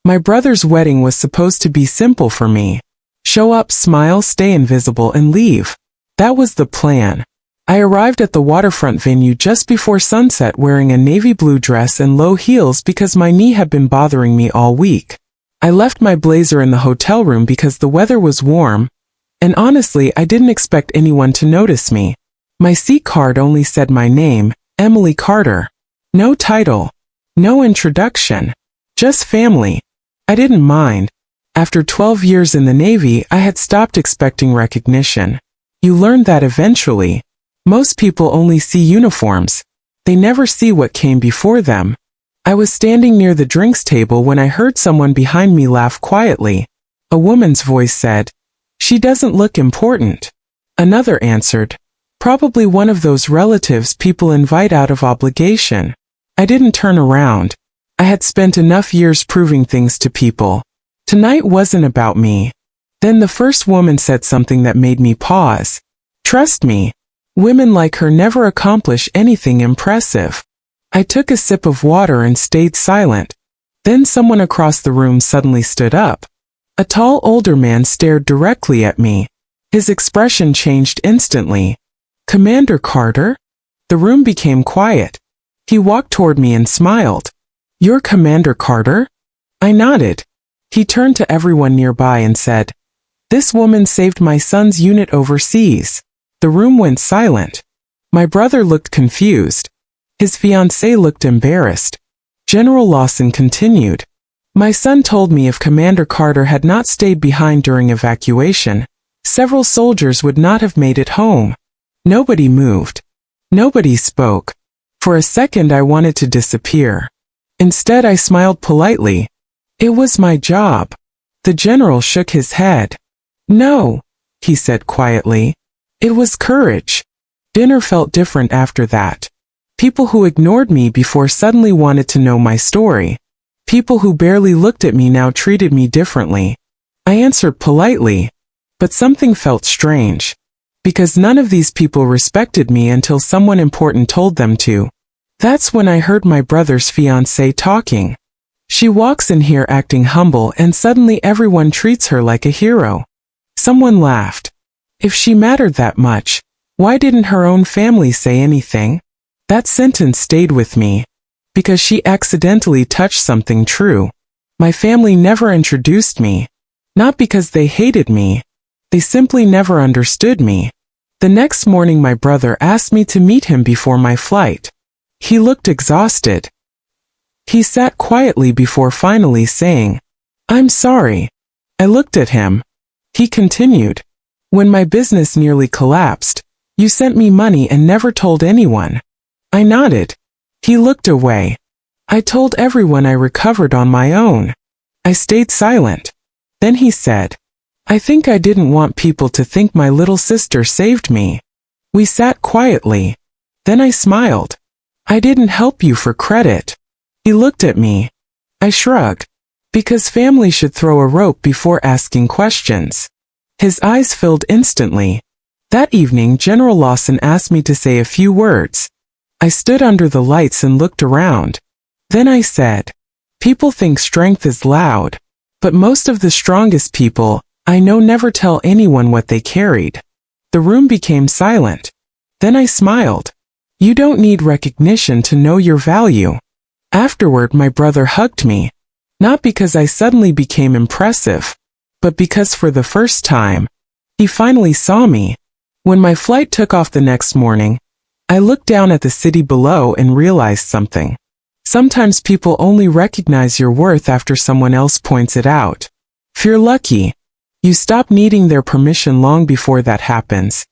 My brother's wedding was supposed to be simple for me. Show up, smile, stay invisible, and leave. That was the plan. I arrived at the waterfront venue just before sunset wearing a navy blue dress and low heels because my knee had been bothering me all week. I left my blazer in the hotel room because the weather was warm, and honestly, I didn't expect anyone to notice me. My seat card only said my name, Emily Carter. No title. No introduction. Just family. I didn't mind. After 12 years in the Navy, I had stopped expecting recognition. You learn that eventually. Most people only see uniforms. They never see what came before them. I was standing near the drinks table when I heard someone behind me laugh quietly. A woman's voice said, "She doesn't look important." Another answered, "Probably one of those relatives people invite out of obligation." I didn't turn around. I had spent enough years proving things to people. Tonight wasn't about me. Then the first woman said something that made me pause. "Trust me. Women like her never accomplish anything impressive." I took a sip of water and stayed silent. Then someone across the room suddenly stood up. A tall older man stared directly at me. His expression changed instantly. "Commander Carter?" The room became quiet. He walked toward me and smiled. "You're Commander Carter?" I nodded. He turned to everyone nearby and said, "This woman saved my son's unit overseas." The room went silent. My brother looked confused. His fiancée looked embarrassed. General Lawson continued, "My son told me if Commander Carter had not stayed behind during evacuation, several soldiers would not have made it home." Nobody moved. Nobody spoke. For a second I wanted to disappear. Instead I smiled politely. It was my job. The general shook his head. "No," he said quietly. "It was courage." Dinner felt different after that. People who ignored me before suddenly wanted to know my story. People who barely looked at me now treated me differently. I answered politely, but something felt strange. Because none of these people respected me until someone important told them to. That's when I heard my brother's fiancée talking. "She walks in here acting humble and suddenly everyone treats her like a hero." Someone laughed. If she mattered that much, why didn't her own family say anything? That sentence stayed with me. Because she accidentally touched something true. My family never introduced me. Not because they hated me. They simply never understood me. The next morning my brother asked me to meet him before my flight. He looked exhausted. He sat quietly before finally saying, "I'm sorry." I looked at him. He continued, "When my business nearly collapsed, you sent me money and never told anyone." I nodded. He looked away. "I told everyone I recovered on my own." I stayed silent. Then he said, "I think I didn't want people to think my little sister saved me." We sat quietly. Then I smiled. "I didn't help you for credit." He looked at me. I shrugged. Because family should throw a rope before asking questions. His eyes filled instantly. That evening General Lawson asked me to say a few words. I stood under the lights and looked around. Then I said, "People think strength is loud, but most of the strongest people I know never tell anyone what they carried." The room became silent. Then I smiled. You don't need recognition to know your value. Afterward, my brother hugged me. Not because I suddenly became impressive, but because for the first time, he finally saw me. When my flight took off the next morning, I looked down at the city below and realized something. Sometimes people only recognize your worth after someone else points it out. If you're lucky, you stop needing their permission long before that happens.